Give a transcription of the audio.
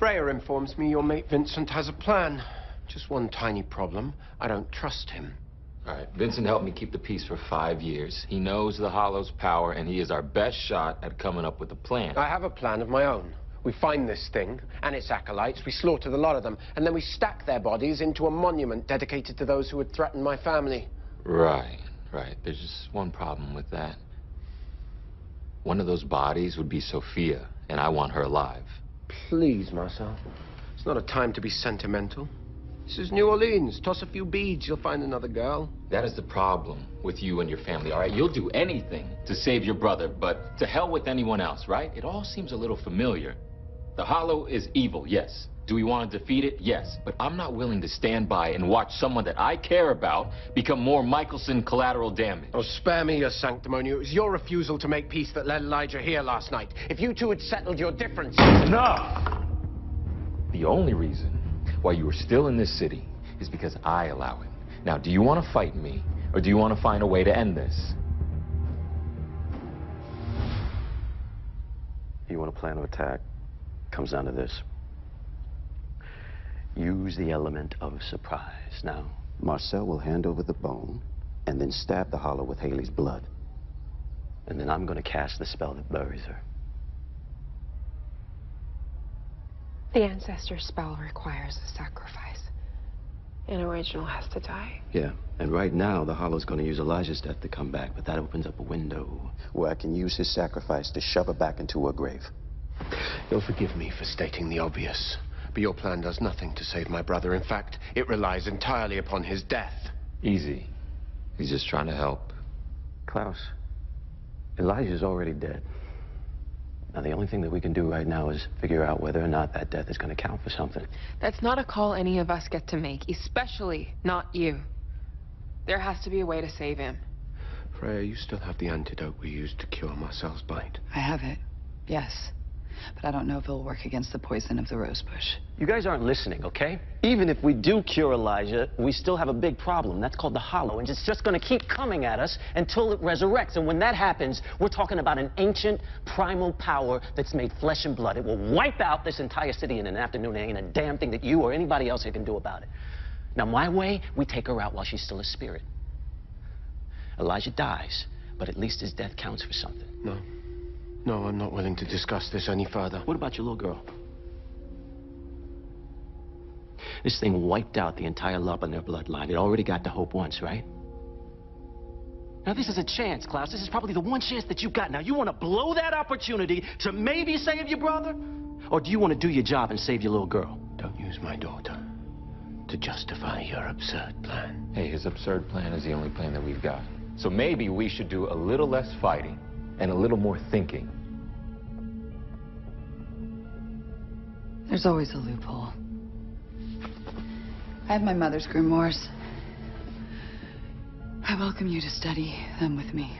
Freya informs me your mate Vincent has a plan. Just one tiny problem. I don't trust him. All right, Vincent helped me keep the peace for 5 years. He knows the Hollow's power, and he is our best shot at coming up with a plan. I have a plan of my own. We find this thing and its acolytes, we slaughter the lot of them, and then we stack their bodies into a monument dedicated to those who had threatened my family. Right. There's just one problem with that. One of those bodies would be Sophia, and I want her alive. Please, Marcel. It's not a time to be sentimental. This is New Orleans. Toss a few beads, you'll find another girl. That is the problem with you and your family, all right? You'll do anything to save your brother, but to hell with anyone else, right? It all seems a little familiar. The Hollow is evil, yes. Do we want to defeat it? Yes. But I'm not willing to stand by and watch someone that I care about become more Michelson collateral damage. Oh, spare me your sanctimony. It was your refusal to make peace that led Elijah here last night. If you two had settled your differences... Enough! The only reason why you are still in this city is because I allow it. Now, do you want to fight me, or do you want to find a way to end this? You want a plan of attack? Comes down to this. Use the element of surprise. Now, Marcel will hand over the bone and then stab the Hollow with Hayley's blood. And then I'm going to cast the spell that buries her. The ancestor spell requires a sacrifice. An original has to die. Yeah, and right now the Hollow's going to use Elijah's death to come back, but that opens up a window where I can use his sacrifice to shove her back into her grave. You'll forgive me for stating the obvious, but your plan does nothing to save my brother. In fact, it relies entirely upon his death. Easy. He's just trying to help. Klaus, Elijah's already dead. Now, the only thing that we can do right now is figure out whether or not that death is going to count for something. That's not a call any of us get to make, especially not you. There has to be a way to save him. Freya, you still have the antidote we used to cure Marcel's bite. I have it, yes. But I don't know if it'll work against the poison of the rosebush. You guys aren't listening, okay? Even if we do cure Elijah, we still have a big problem. That's called the Hollow, and it's just going to keep coming at us until it resurrects. And when that happens, we're talking about an ancient, primal power that's made flesh and blood. It will wipe out this entire city in an afternoon. There ain't a damn thing that you or anybody else here can do about it. Now, my way, we take her out while she's still a spirit. Elijah dies, but at least his death counts for something. No, I'm not willing to discuss this any further. What about your little girl? This thing wiped out the entire love in their bloodline. It already got to hope once, right? Now, this is a chance, Klaus. This is probably the one chance that you got. Now, you want to blow that opportunity to maybe save your brother? Or do you want to do your job and save your little girl? Don't use my daughter to justify your absurd plan. Hey, his absurd plan is the only plan that we've got. So maybe we should do a little less fighting and a little more thinking. There's always a loophole. I have my mother's grimoires. I welcome you to study them with me.